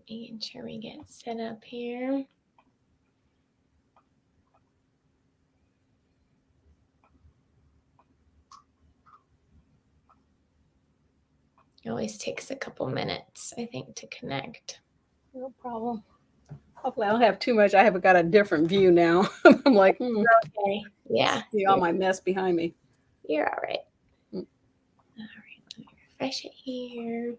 Making sure we get set up here. It always takes a couple minutes, I think, to connect. No problem. Hopefully I don't have too much. I have got a different view now. I'm like, Okay. Yeah. see all my mess behind me. You're all right. All right, let me refresh it here.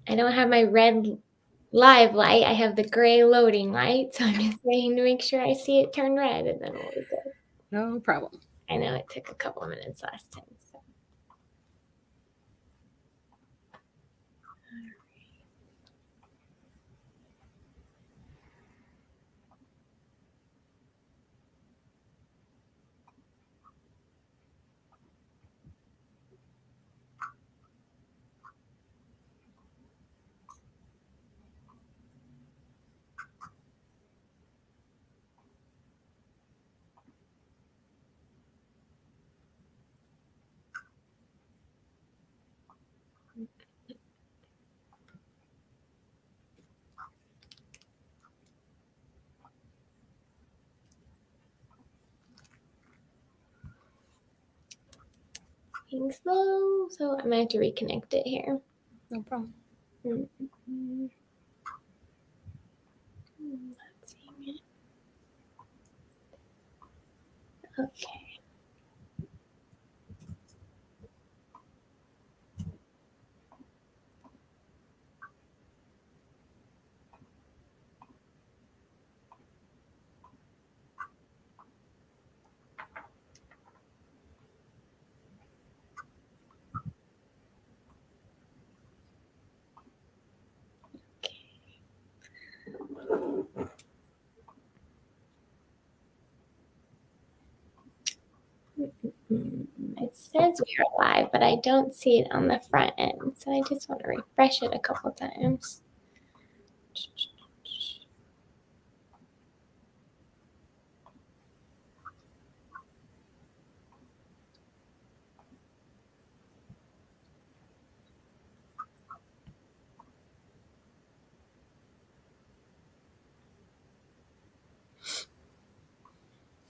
I don't have my red live light. I have the gray loading light. So I'm just waiting to make sure I see it turn red, and then we'll be good. No problem. I know it took a couple of minutes last time. So. Being slow, so I'm going to have to reconnect it here. No problem. Okay. It says we are live, but I don't see it on the front end. So I just want to refresh it a couple times.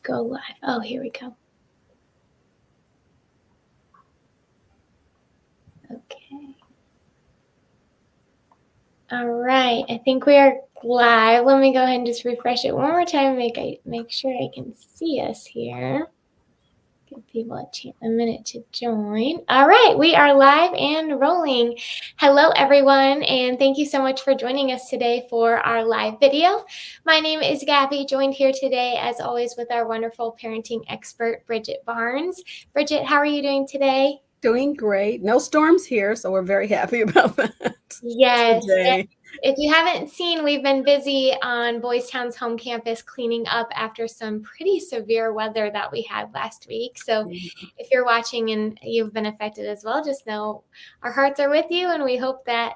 Go live. Oh, here we go. Okay. All right. I think we are live. Let me go ahead and just refresh it one more time. Make sure I can see us here. Give people a minute to join. All right, we are live and rolling. Hello, everyone, and thank you so much for joining us today for our live video. My name is Gabby, joined here today, as always, with our wonderful parenting expert, Bridget Barnes. Bridget, how are you doing today? Doing great. No storms here, so we're very happy about that. Yes. If you haven't seen, we've been busy on Boys Town's home campus cleaning up after some pretty severe weather that we had last week. So if you're watching and you've been affected as well, just know our hearts are with you. And we hope that,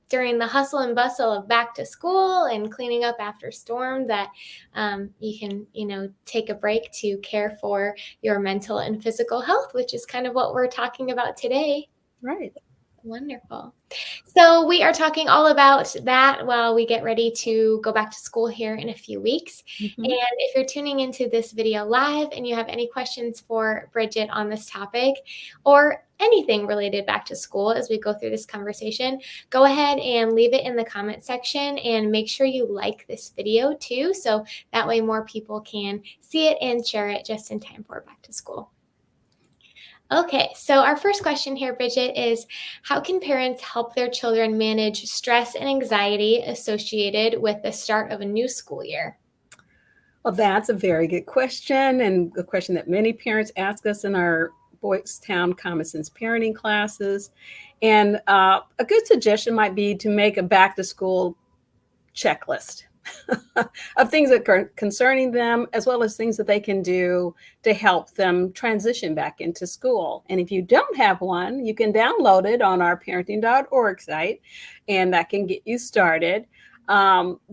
during the hustle and bustle of back to school and cleaning up after storm, that you can, take a break to care for your mental and physical health, which is kind of what we're talking about today. Right. Wonderful. So we are talking all about that while we get ready to go back to school here in a few weeks. And if you're tuning into this video live and you have any questions for Bridget on this topic or anything related back to school as we go through this conversation, go ahead and leave it in the comment section and make sure you like this video too. So that way more people can see it and share it just in time for back to school. Okay, so our first question here, Bridget, is how can parents help their children manage stress and anxiety associated with the start of a new school year? Well, that's a very good question, and a question that many parents ask us in our Boys Town Common Sense parenting classes. And a good suggestion might be to make a back to school checklist of things that are concerning them, as well as things that they can do to help them transition back into school. And if you don't have one, you can download it on our parenting.org site, and that can get you started.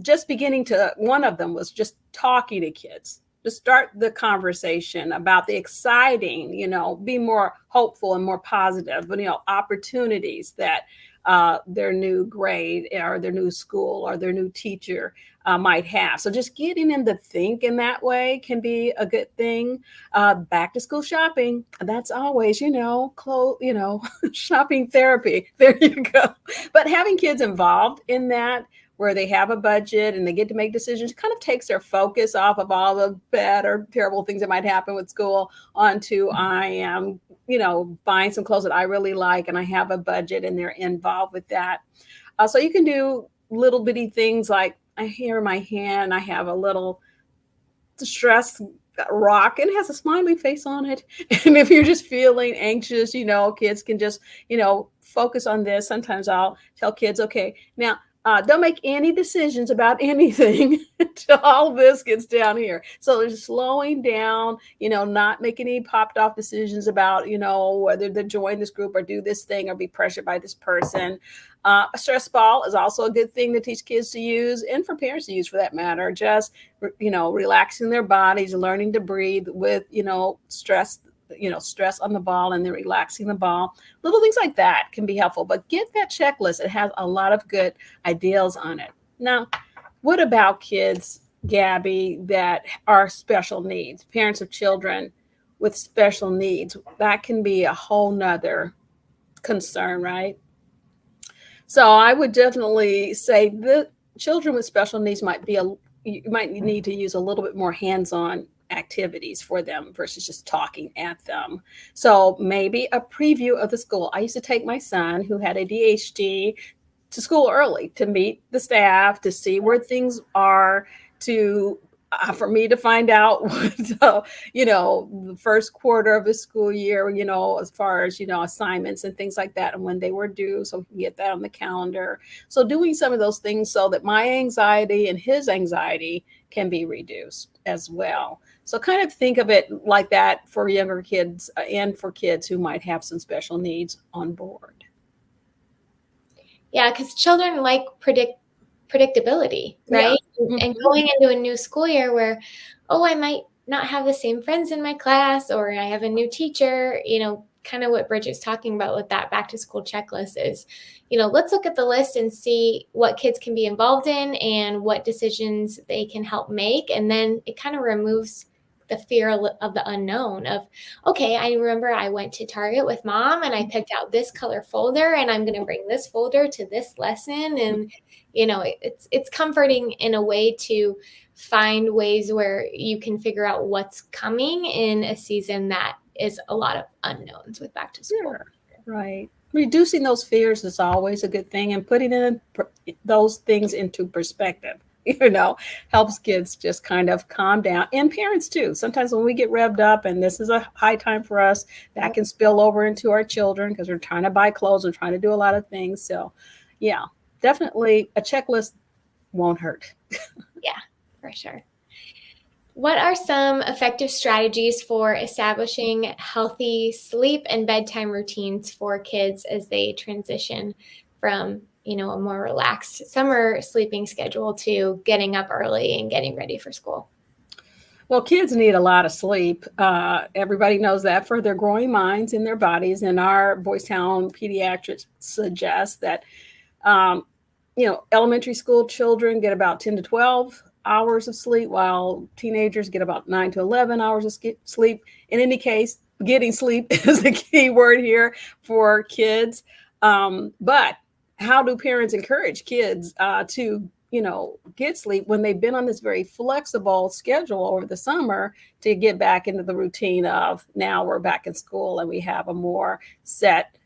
Just beginning to, one of them was just talking to kids, to start the conversation about the exciting, be more hopeful and more positive, opportunities that their new grade or their new school or their new teacher might have. So just getting them to think in that way can be a good thing. Back to school shopping, that's always, shopping therapy. There you go. But having kids involved in that, where they have a budget and they get to make decisions, kind of takes their focus off of all the bad or terrible things that might happen with school onto I am, buying some clothes that I really like and I have a budget, and they're involved with that. So you can do little bitty things like, here in my hand, I have a little stress rock and it has a smiley face on it. And if you're just feeling anxious, kids can just, focus on this. Sometimes I'll tell kids, okay, now don't make any decisions about anything until all this gets down here. So they're slowing down, not making any popped off decisions about, whether to join this group or do this thing or be pressured by this person. A stress ball is also a good thing to teach kids to use, and for parents to use for that matter. Just, relaxing their bodies, learning to breathe with, stress on the ball, and then relaxing the ball. Little things like that can be helpful, but get that checklist. It has a lot of good ideas on it. Now, what about kids, Gabby, that are special needs, parents of children with special needs? That can be a whole nother concern, right? So I would definitely say that children with special needs you might need to use a little bit more hands-on activities for them versus just talking at them. So maybe a preview of the school. I used to take my son who had ADHD to school early to meet the staff, to see where things are, for me to find out what, the first quarter of the school year, as far as, assignments and things like that, and when they were due, so we can get that on the calendar. So doing some of those things so that my anxiety and his anxiety can be reduced as well. So kind of think of it like that for younger kids and for kids who might have some special needs on board. Yeah, because children like predictability, right? Yeah. And going into a new school year where, I might not have the same friends in my class, or I have a new teacher, kind of what Bridget's talking about with that back to school checklist is, let's look at the list and see what kids can be involved in and what decisions they can help make. And then it kind of removes the fear of the unknown of, okay, I remember I went to Target with mom and I picked out this color folder and I'm going to bring this folder to this lesson. And, it's comforting in a way to find ways where you can figure out what's coming in a season that is a lot of unknowns with back to school. Sure. Right. Reducing those fears is always a good thing, and putting those things into perspective, helps kids just kind of calm down, and parents too. Sometimes when we get revved up and this is a high time for us, that can spill over into our children because we're trying to buy clothes and trying to do a lot of things. So yeah, definitely a checklist won't hurt. Yeah, for sure. What are some effective strategies for establishing healthy sleep and bedtime routines for kids as they transition from, a more relaxed summer sleeping schedule to getting up early and getting ready for school? Well, kids need a lot of sleep. Everybody knows that for their growing minds and their bodies. And our Boys Town pediatrics suggest that, elementary school children get about 10 to 12 hours of sleep, while teenagers get about 9 to 11 hours of sleep. In any case, getting sleep is the key word here for kids. But how do parents encourage kids to get sleep when they've been on this very flexible schedule over the summer to get back into the routine of, now we're back in school and we have a more set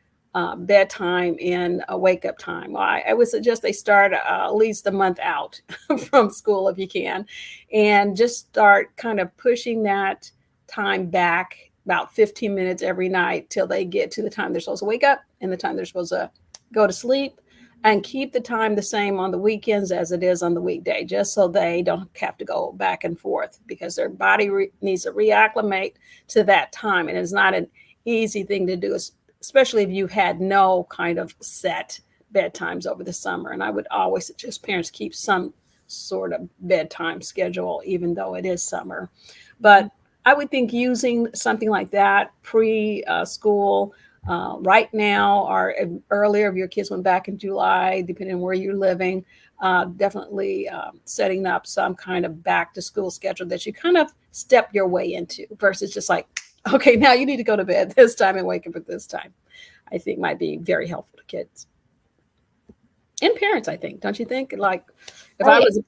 bedtime and a wake up time? Well, I would suggest they start at least a month out from school if you can, and just start kind of pushing that time back about 15 minutes every night till they get to the time they're supposed to wake up and the time they're supposed to go to sleep, and keep the time the same on the weekends as it is on the weekday, just so they don't have to go back and forth, because their body needs to reacclimate to that time. And it's not an easy thing to do, especially if you had no kind of set bedtimes over the summer. And I would always suggest parents keep some sort of bedtime schedule, even though it is summer. But I would think using something like that pre-school right now, or earlier if your kids went back in July, depending on where you're living, definitely setting up some kind of back to school schedule that you kind of step your way into, versus just like, okay, now you need to go to bed this time and wake up at this time. I think might be very helpful to kids and parents, I think. Don't you think? Like if I was,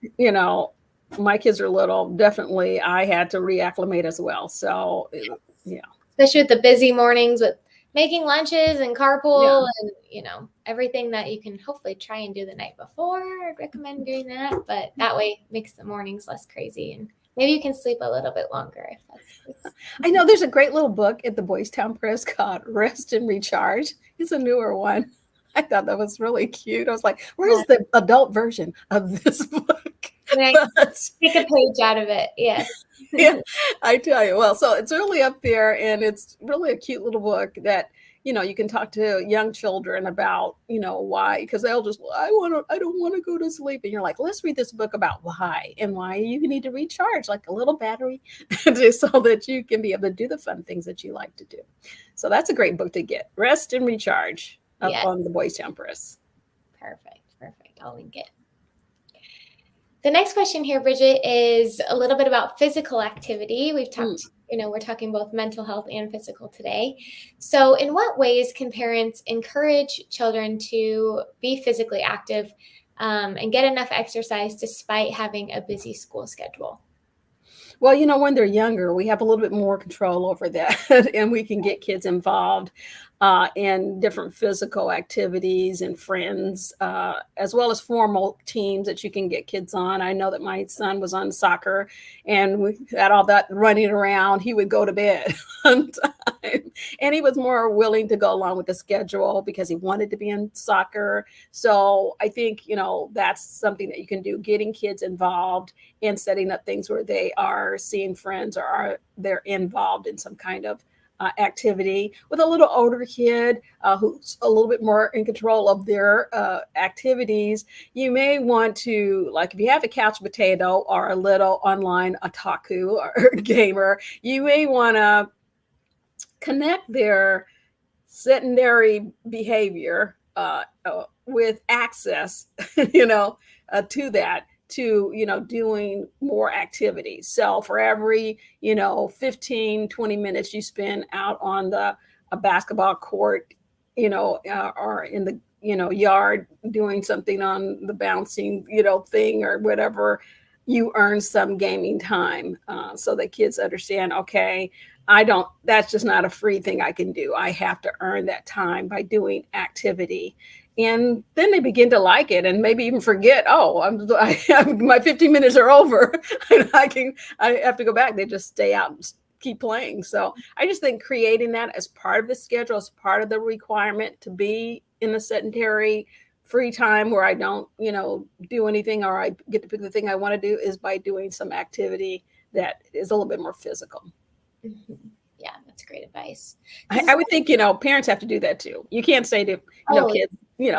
my kids are little, definitely I had to reacclimate as well. So, yeah. Especially with the busy mornings with making lunches and carpool and, everything that you can hopefully try and do the night before. I'd recommend doing that. But that way it makes the mornings less crazy, and maybe you can sleep a little bit longer if that's. I know there's a great little book at the Boys Town Press called Rest and Recharge. It's a newer one. I thought that was really cute. I was like, where's the adult version of this book? Take a page out of it. Yes. Yeah, I tell you. Well, so it's really up there, and it's really a cute little book that, you can talk to young children about, why, because they'll just, I don't want to go to sleep. And you're like, let's read this book about why, and why you need to recharge like a little battery so that you can be able to do the fun things that you like to do. So that's a great book to get. Rest and Recharge up on the Boys Town Press. Perfect. I'll link it. The next question here, Bridget, is a little bit about physical activity. We've talked, we're talking both mental health and physical today. So in what ways can parents encourage children to be physically active and get enough exercise despite having a busy school schedule? Well, when they're younger, we have a little bit more control over that, and we can get kids involved in different physical activities and friends, as well as formal teams that you can get kids on. I know that my son was on soccer, and we had all that running around. He would go to bed on time, and he was more willing to go along with the schedule because he wanted to be in soccer. So I think, that's something that you can do, getting kids involved and setting up things where they are seeing friends or they're involved in some kind of activity. With a little older kid who's a little bit more in control of their activities, you may want to, like if you have a couch potato or a little online otaku or gamer, you may want to connect their sedentary behavior with access, to that, to, doing more activities. So for every, 15, 20 minutes you spend out on a basketball court, or in the, yard doing something on the bouncing, thing or whatever, you earn some gaming time, so that kids understand, okay, that's just not a free thing I can do. I have to earn that time by doing activity. And then they begin to like it and maybe even forget, my 15 minutes are over. I have to go back. They just stay out and keep playing. So I just think creating that as part of the schedule, as part of the requirement to be in a sedentary free time where I don't, do anything, or I get to pick the thing I want to do, is by doing some activity that is a little bit more physical. Mm-hmm. Yeah, that's great advice. I would think, parents have to do that too. You can't say to, kids,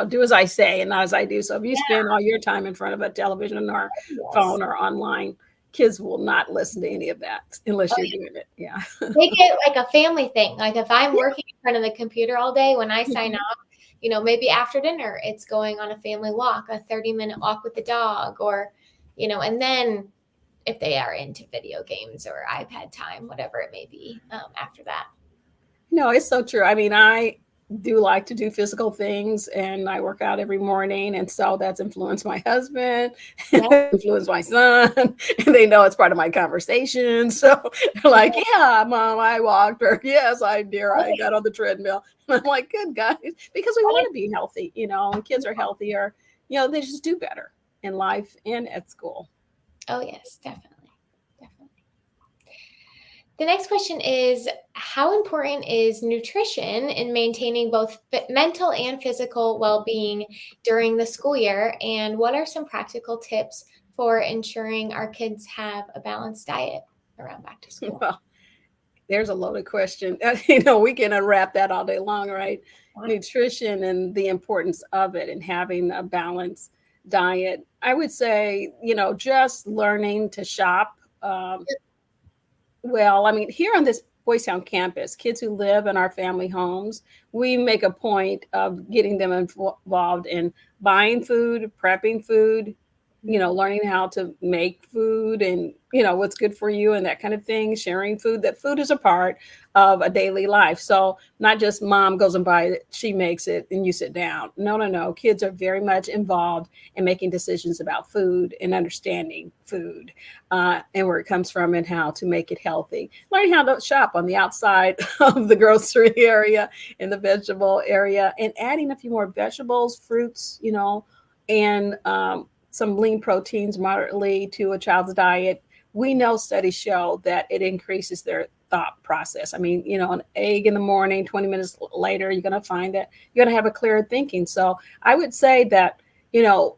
do as I say and not as I do. So if you spend all your time in front of a television or phone or online, kids will not listen to any of that unless you're doing it. Yeah. Make it like a family thing. Like if I'm working in front of the computer all day, when I sign off, maybe after dinner, it's going on a family walk, a 30-minute walk with the dog, or, and then if they are into video games or iPad time, whatever it may be, after that. No, it's so true. I mean, I do like to do physical things, and I work out every morning. And so that's influenced my husband, influenced my son, and they know it's part of my conversation. So they're like, yeah, Mom, I walked, or yes, I got on the treadmill. And I'm like, good guys, because we want to be healthy, and kids are healthier, they just do better in life and at school. Oh, yes, definitely. The next question is, how important is nutrition in maintaining both mental and physical well-being during the school year? And what are some practical tips for ensuring our kids have a balanced diet around back to school? Well, there's a loaded question. We can unwrap that all day long, right? Nutrition and the importance of it and having a balanced diet. I would say, just learning to shop. Well, I mean, here on this Boys Town campus, kids who live in our family homes, we make a point of getting them involved in buying food, prepping food, learning how to make food and, what's good for you and that kind of thing, sharing food. That food is a part of a daily life. So not just mom goes and buys it, she makes it and you sit down. No, no, no. Kids are very much involved in making decisions about food and understanding food and where it comes from and how to make it healthy. Learning how to shop on the outside of the grocery area in the vegetable area and adding a few more vegetables, fruits, and some lean proteins moderately to a child's diet. We know studies show that it increases their thought process. I mean, an egg in the morning, 20 minutes later, you're going to find that you're going to have a clearer thinking. So I would say that,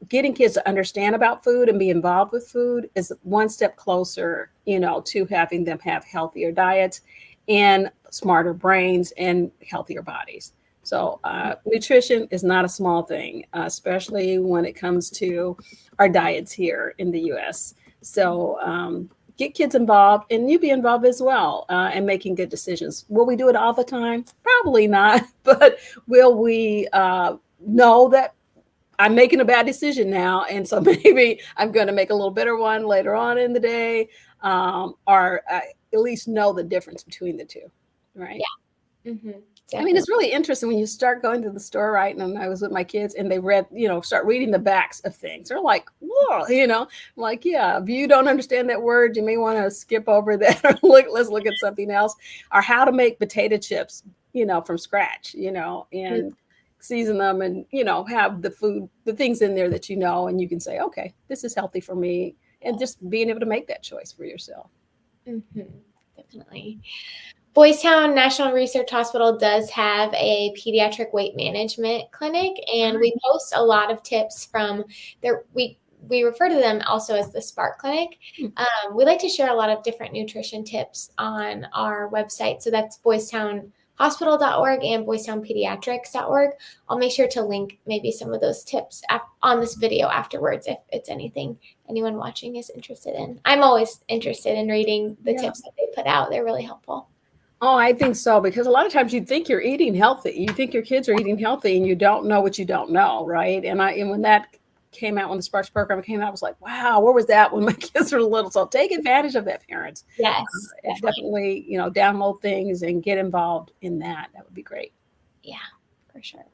getting kids to understand about food and be involved with food is one step closer, to having them have healthier diets and smarter brains and healthier bodies. So nutrition is not a small thing, especially when it comes to our diets here in the U.S. So get kids involved and you be involved as well in making good decisions. Will we do it all the time? Probably not. But will we know that I'm making a bad decision now, and so maybe I'm going to make a little better one later on in the day, or at least know the difference between the two, right? Yeah. Mm-hmm. I mean, it's really interesting when you start going to the store, right? And I was with my kids and they read, start reading the backs of things. They're like, whoa, like, yeah, if you don't understand that word, you may want to skip over that or let's look at something else, or how to make potato chips, from scratch, and season them and, have the things in there that and you can say, okay, this is healthy for me. And just being able to make that choice for yourself. Mm-hmm. Definitely. Boys Town National Research Hospital does have a pediatric weight management clinic, and we post a lot of tips from there. We refer to them also as the Spark Clinic. We like to share a lot of different nutrition tips on our website. So that's boystownhospital.org and boystownpediatrics.org. I'll make sure to link maybe some of those tips on this video afterwards if it's anything anyone watching is interested in. I'm always interested in reading the tips that they put out. They're really helpful. Oh, I think so, because a lot of times you think you're eating healthy. You think your kids are eating healthy and you don't know what you don't know, right? And when that came out, when the Sparks program came out, I was like, wow, where was that when my kids were little? So take advantage of that, parents. Yes. Definitely, download things and get involved in that. That would be great. Yeah, for sure.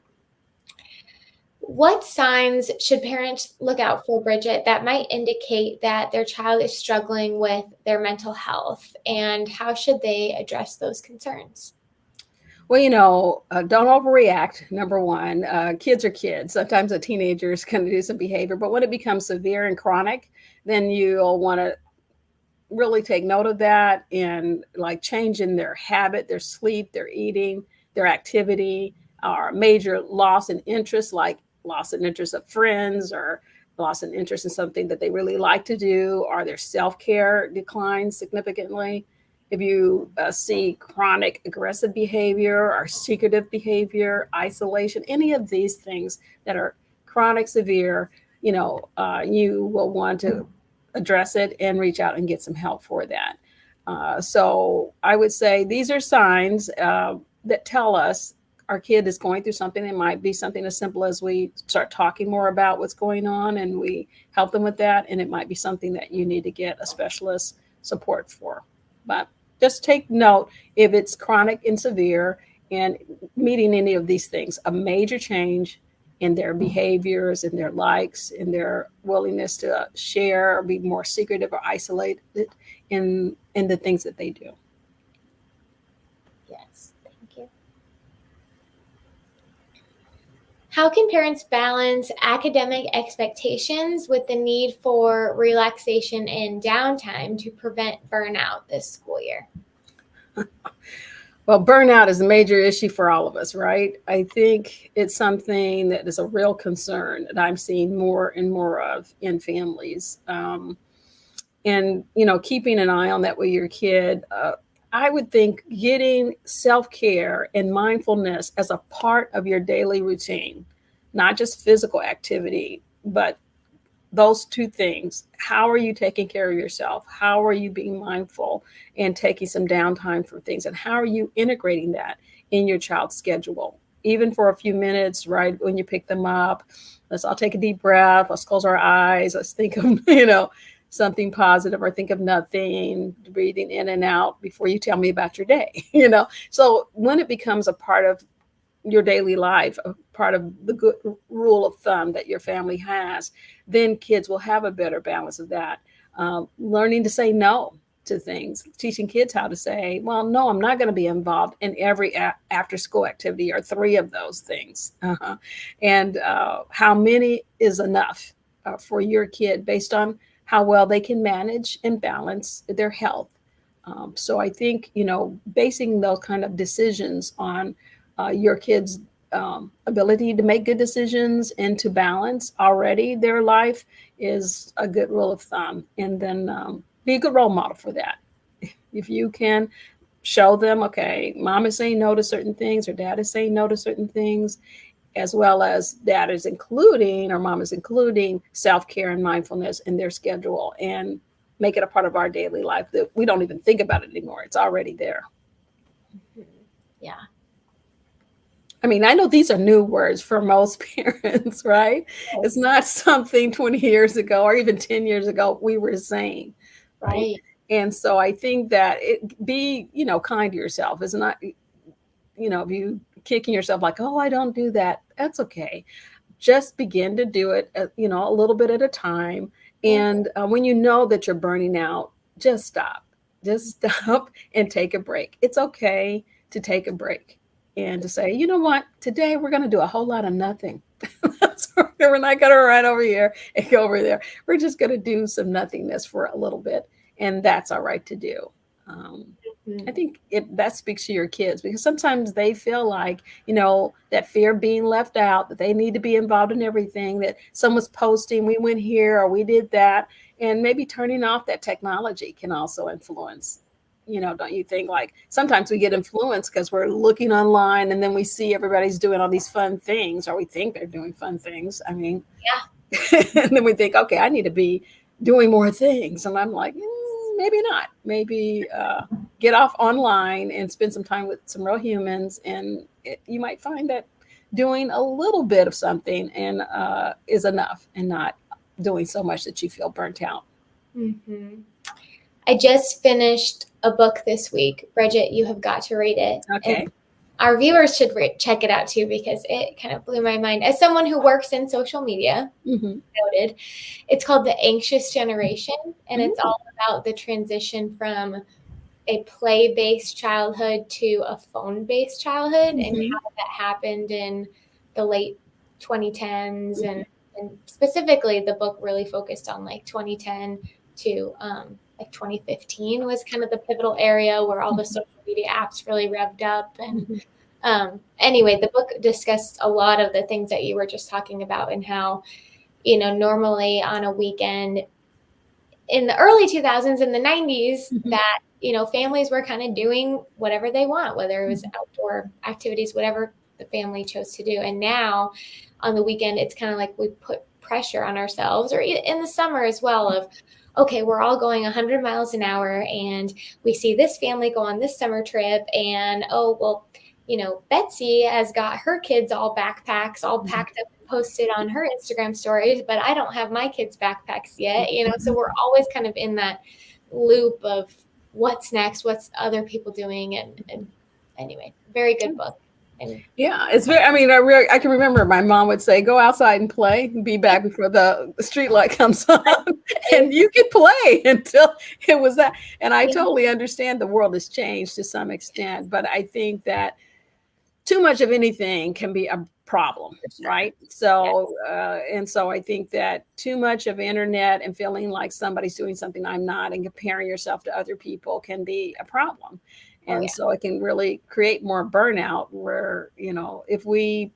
What signs should parents look out for, Bridget, that might indicate that their child is struggling with their mental health, and how should they address those concerns? Well, don't overreact. Number one, kids are kids. Sometimes a teenager is going to do some behavior, but when it becomes severe and chronic, then you'll want to really take note of that and like change in their habit, their sleep, their eating, their activity, or major loss in interest, like loss in interest of friends or loss in interest in something that they really like to do, or their self-care declines significantly. If you see chronic aggressive behavior or secretive behavior, isolation, any of these things that are chronic, severe, you will want to address it and reach out and get some help for that. So I would say these are signs that tell us our kid is going through something. It might be something as simple as we start talking more about what's going on and we help them with that. And it might be something that you need to get a specialist support for. But just take note if it's chronic and severe and meeting any of these things, a major change in their behaviors and their likes and their willingness to share or be more secretive or isolated in the things that they do. Yes, thank you. How can parents balance academic expectations with the need for relaxation and downtime to prevent burnout this school year? Well, burnout is a major issue for all of us, right? I think it's something that is a real concern that I'm seeing more and more of in families. And, keeping an eye on that with your kid. I would think getting self-care and mindfulness as a part of your daily routine, not just physical activity, but those two things. How are you taking care of yourself? How are you being mindful and taking some downtime for things? And how are you integrating that in your child's schedule? Even for a few minutes, right? When you pick them up, let's all take a deep breath. Let's close our eyes. Let's think of, something positive, or think of nothing, breathing in and out before you tell me about your day, So when it becomes a part of your daily life, a part of the good rule of thumb that your family has, then kids will have a better balance of that. Learning to say no to things, teaching kids how to say, well, no, I'm not going to be involved in every after school activity or three of those things. And how many is enough for your kid based on how well they can manage and balance their health. So I think, basing those kind of decisions on your kids' ability to make good decisions and to balance already their life is a good rule of thumb. And then be a good role model for that. If you can show them, okay, mom is saying no to certain things or dad is saying no to certain things, as well as dad is including or mom is including self-care and mindfulness in their schedule, and make it a part of our daily life that we don't even think about it anymore. It's already there. Yeah. I mean, I know these are new words for most parents, right? It's not something 20 years ago or even 10 years ago we were saying, right? And so I think that be, kind to yourself. It's not, if you kicking yourself like, oh, I don't do that, that's okay. Just begin to do it, a little bit at a time. And when you know that you're burning out, just stop. Just stop and take a break. It's okay to take a break and to say, you know what, today we're going to do a whole lot of nothing. We're not going to run over here and go over there. We're just going to do some nothingness for a little bit. And that's all right to do. I think that speaks to your kids, because sometimes they feel like, that fear of being left out, that they need to be involved in everything, that someone's posting, we went here or we did that. And maybe turning off that technology can also influence. Don't you think, like sometimes we get influenced because we're looking online and then we see everybody's doing all these fun things, or we think they're doing fun things. I mean, yeah. And then we think, okay, I need to be doing more things. And I'm like, maybe not. Maybe get off online and spend some time with some real humans. And you might find that doing a little bit of something and is enough, and not doing so much that you feel burnt out. Mm-hmm. I just finished a book this week. Bridget, you have got to read it. Okay. And our viewers should check it out too, because it kind of blew my mind. As someone who works in social media, noted, it's called The Anxious Generation, and it's all about the transition from a play-based childhood to a phone-based childhood, and how that happened in the late 2010s. And specifically, the book really focused on like 2010 to like 2015 was kind of the pivotal area where all the social media apps really revved up. And anyway, the book discussed a lot of the things that you were just talking about, and how, normally on a weekend in the early 2000s, in the 90s, that, families were kind of doing whatever they want, whether it was outdoor activities, whatever the family chose to do. And now on the weekend, it's kind of like we put pressure on ourselves, or in the summer as well, of, okay, we're all going 100 miles an hour and we see this family go on this summer trip, and, oh, well, Betsy has got her kids all backpacks, all packed up and posted on her Instagram stories, but I don't have my kids' backpacks yet, so we're always kind of in that loop of what's next, what's other people doing. And anyway, very good book. And yeah, it's very, I can remember my mom would say, go outside and play, be back before the street light comes on. And you could play until it was that. And I totally understand the world has changed to some extent, but I think that too much of anything can be a problem, right? So, and so I think that too much of internet and feeling like somebody's doing something I'm not, and comparing yourself to other people, can be a problem. Oh And yeah. so it can really create more burnout where, if we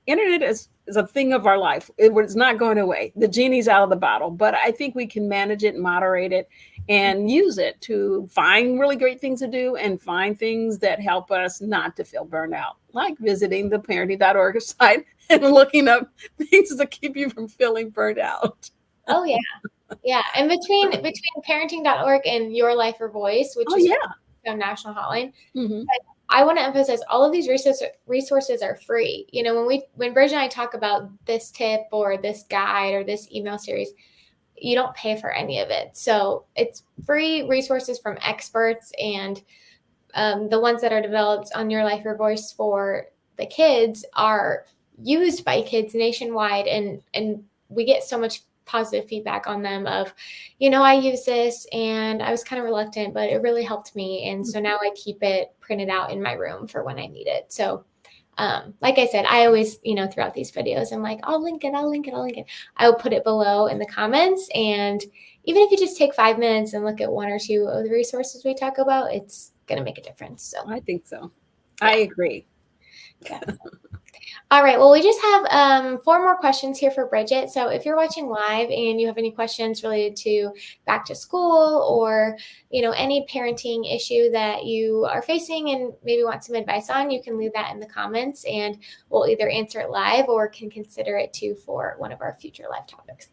internet is a thing of our life. It's not going away. The genie's out of the bottle, but I think we can manage it, moderate it, and use it to find really great things to do and find things that help us not to feel burnout, like visiting the parenting.org site and looking up things to keep you from feeling burnt out. Oh yeah. Yeah. And between parenting.org and Your Life or Voice, which Oh, is yeah. a national hotline, Hmm. I want to emphasize all of these resources are free. When Bridget and I talk about this tip or this guide or this email series, you don't pay for any of it. So it's free resources from experts, and the ones that are developed on Your Life or Voice for the kids are used by kids nationwide, and we get so much positive feedback on them of, I use this and I was kind of reluctant, but it really helped me. And so now I keep it printed out in my room for when I need it. So like I said, I always, throughout these videos, I'm like, I'll link it, I'll link it, I'll link it. I will put it below in the comments. And even if you just take 5 minutes and look at one or two of the resources we talk about, it's going to make a difference. So I think so. yeah. I agree. Yeah. All right. Well, we just have 4 more questions here for Bridget. So if you're watching live and you have any questions related to back to school or, any parenting issue that you are facing and maybe want some advice on, you can leave that in the comments and we'll either answer it live or can consider it too for one of our future live topics.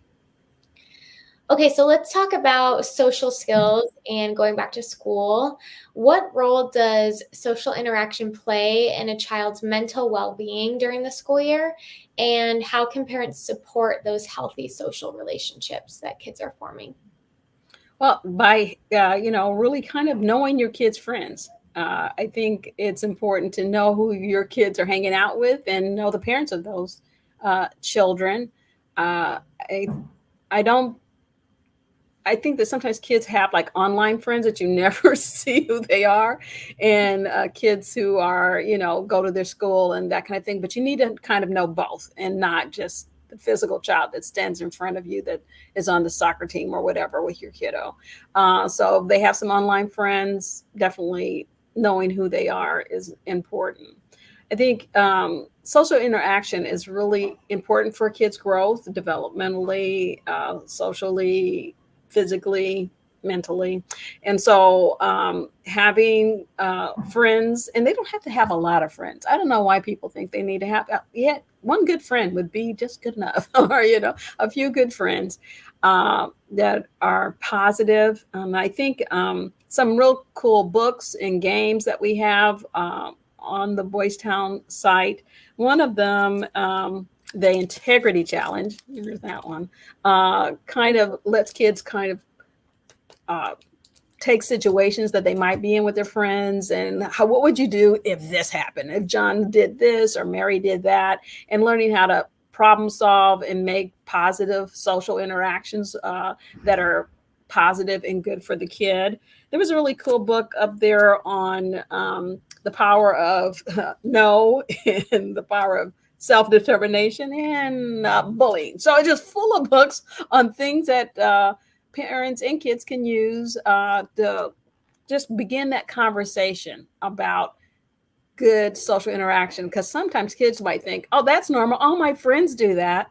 Okay, so let's talk about social skills and going back to school. What role does social interaction play in a child's mental well-being during the school year? And how can parents support those healthy social relationships that kids are forming? Well, by really kind of knowing your kids' friends. I think it's important to know who your kids are hanging out with and know the parents of those children. Uh, I, I don't I think that sometimes kids have like online friends that you never see who they are, and kids who are, go to their school and that kind of thing. But you need to kind of know both and not just the physical child that stands in front of you that is on the soccer team or whatever with your kiddo. So if they have some online friends, definitely knowing who they are is important. I think social interaction is really important for kids' growth, developmentally, socially, physically, mentally. And so having friends, and they don't have to have a lot of friends. I don't know why people think they need to have, yet one good friend would be just good enough, or, a few good friends that are positive. I think some real cool books and games that we have on the Boys Town site. One of them, the Integrity Challenge, here's that one, kind of lets kids kind of uh, take situations that they might be in with their friends and what would you do if this happened, if John did this or Mary did that, and learning how to problem solve and make positive social interactions that are positive and good for the kid. There was a really cool book up there on the power of no and the power of self-determination and bullying. So it's just full of books on things that parents and kids can use to just begin that conversation about good social interaction. Because sometimes kids might think, oh, that's normal. All my friends do that.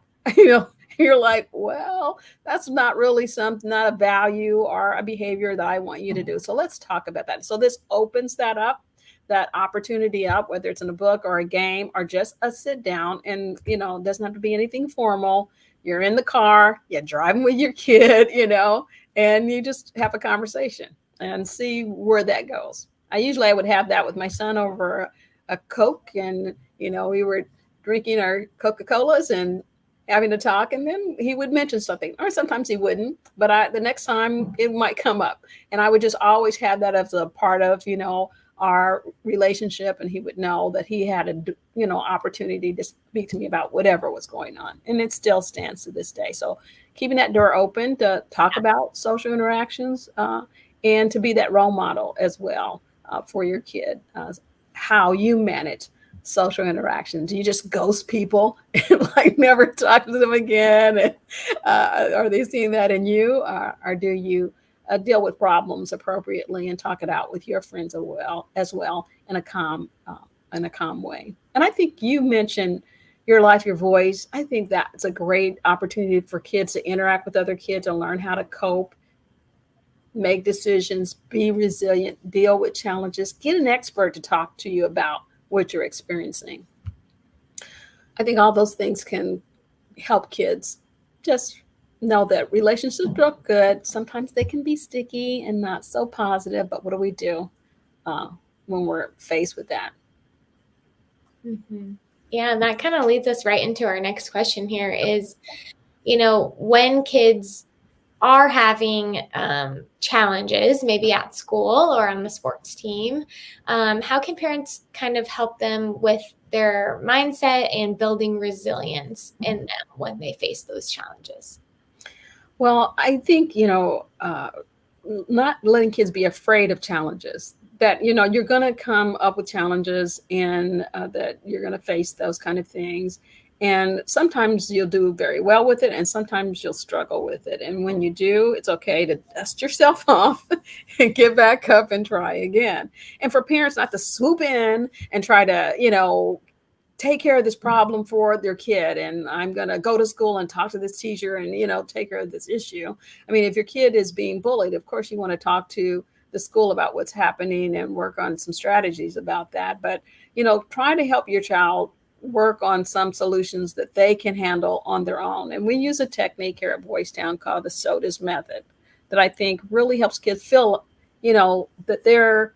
You're like, well, that's not really something, not a value or a behavior that I want you to do. So let's talk about that. So this opens that up, that opportunity up, whether it's in a book or a game or just a sit down. And, it doesn't have to be anything formal. You're in the car, you're driving with your kid, and you just have a conversation and see where that goes. I would have that with my son over a Coke, and, we were drinking our Coca-Colas and having a talk, and then he would mention something, or sometimes he wouldn't, but the next time it might come up, and I would just always have that as a part of our relationship, and he would know that he had a opportunity to speak to me about whatever was going on, and it still stands to this day. So keeping that door open to talk about social interactions and to be that role model as well for your kid, how you manage social interactions. You just ghost people and like never talk to them again? And, are they seeing that in you, or do you deal with problems appropriately and talk it out with your friends as well in a calm way. And I think you mentioned your life, your voice. I think that's a great opportunity for kids to interact with other kids and learn how to cope, make decisions, be resilient, deal with challenges, get an expert to talk to you about what you're experiencing. I think all those things can help kids just know that relationships are good. Sometimes they can be sticky and not so positive, but what do we do uh, when we're faced with that? Mm-hmm. Yeah, and that kind of leads us right into our next question here is, when kids are having challenges, maybe at school or on the sports team, how can parents kind of help them with their mindset and building resilience in them when they face those challenges? Well, I think, not letting kids be afraid of challenges. That, you're going to come up with challenges and that you're going to face those kind of things. And sometimes you'll do very well with it, and sometimes you'll struggle with it. And when you do, it's okay to dust yourself off and get back up and try again. And for parents not to swoop in and try to, take care of this problem for their kid, and I'm going to go to school and talk to this teacher and take care of this issue. I mean, if your kid is being bullied, of course you want to talk to the school about what's happening and work on some strategies about that. But try to help your child work on some solutions that they can handle on their own. And we use a technique here at Boys Town called the SOTUS method that I think really helps kids feel that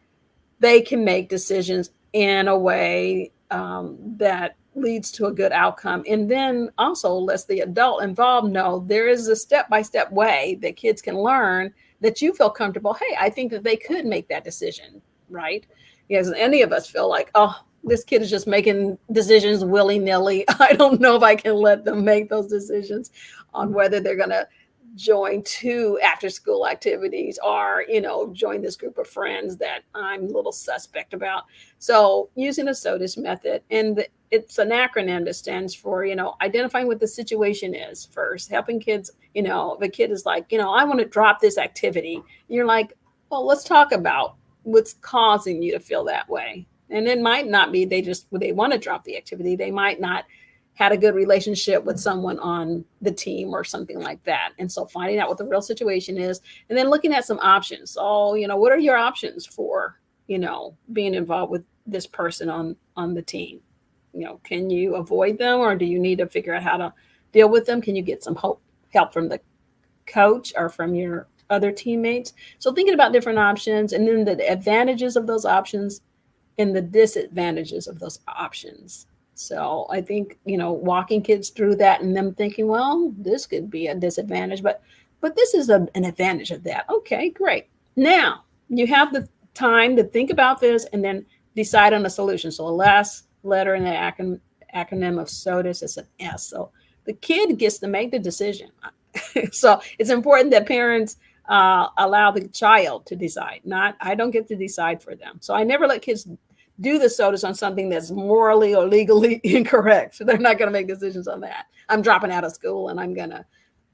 they can make decisions in a way that leads to a good outcome. And then also lets the adult involved know there is a step-by-step way that kids can learn that you feel comfortable. Hey, I think that they could make that decision, right? Because any of us feel like, oh, this kid is just making decisions willy-nilly. I don't know if I can let them make those decisions on whether they're going to join 2 after school activities or join this group of friends that I'm a little suspect about. So using a SOTUS method, and it's an acronym that stands for identifying what the situation is first, helping kids. The kid is like, I want to drop this activity, and you're like, well, let's talk about what's causing you to feel that way. And it might not be they want to drop the activity. They might not had a good relationship with someone on the team or something like that. And so finding out what the real situation is, and then looking at some options. So, what are your options for, being involved with this person on the team? Can you avoid them, or do you need to figure out how to deal with them? Can you get some help from the coach or from your other teammates? So thinking about different options, and then the advantages of those options and the disadvantages of those options. So I think, walking kids through that and them thinking, well, this could be a disadvantage, but this is an advantage of that. Okay, great. Now you have the time to think about this and then decide on a solution. So the last letter in the acronym of SOTUS is an S. So the kid gets to make the decision. So it's important that parents allow the child to decide. I don't get to decide for them. So I never let kids do the SOTUS on something that's morally or legally incorrect. So they're not going to make decisions on that. I'm dropping out of school and I'm going to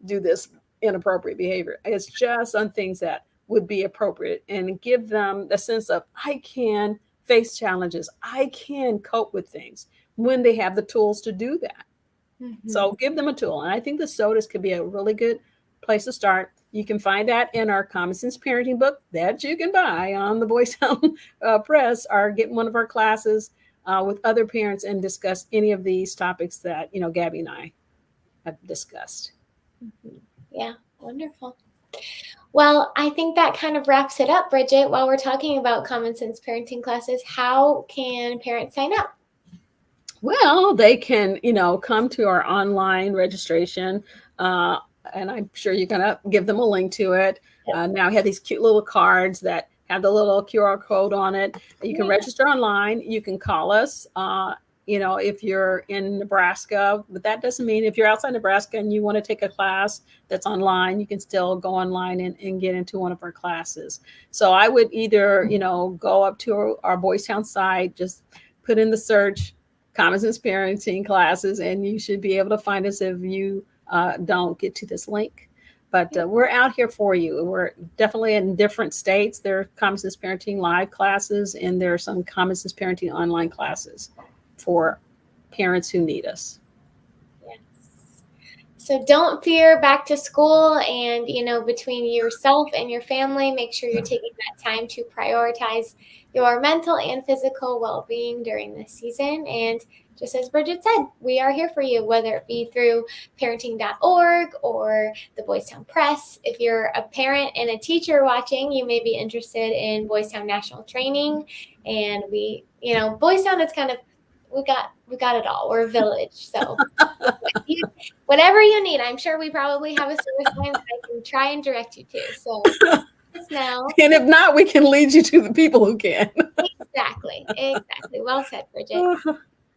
do this inappropriate behavior. It's just on things that would be appropriate and give them the sense of, I can face challenges. I can cope with things when they have the tools to do that. Mm-hmm. So give them a tool. And I think the SOTUS could be a really good place to start. You can find that in our Common Sense Parenting book that you can buy on the Boys Town Press, or get one of our classes with other parents and discuss any of these topics that, Gabby and I have discussed. Mm-hmm. Yeah, wonderful. Well, I think that kind of wraps it up, Bridget. While we're talking about Common Sense Parenting classes, how can parents sign up? Well, they can, come to our online registration, and I'm sure you're going to give them a link to it. Now we have these cute little cards that have the little QR code on it. You can register online. You can call us, if you're in Nebraska, but that doesn't mean if you're outside Nebraska and you want to take a class that's online, you can still go online and get into one of our classes. So I would either, go up to our Boys Town site, just put in the search Common Sense Parenting classes, and you should be able to find us if you don't get to this link. But we're out here for you. We're definitely in different states. There are Common Sense Parenting live classes, and there are some Common Sense Parenting online classes for parents who need us. Yes. So don't fear back to school, and between yourself and your family, make sure you're taking that time to prioritize your mental and physical well-being during this season. And just as Bridget said, we are here for you, whether it be through parenting.org or the Boys Town Press. If you're a parent and a teacher watching, you may be interested in Boys Town National Training. And Boys Town is kind of, we got it all. We're a village, so whatever you need. I'm sure we probably have a service line that I can try and direct you to. So just know. And if not, we can lead you to the people who can. Exactly. Well said, Bridget.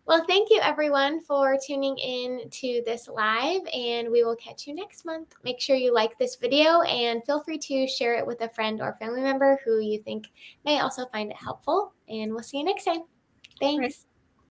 Well, thank you everyone for tuning in to this live, and we will catch you next month. Make sure you like this video and feel free to share it with a friend or family member who you think may also find it helpful. And we'll see you next time. Thanks.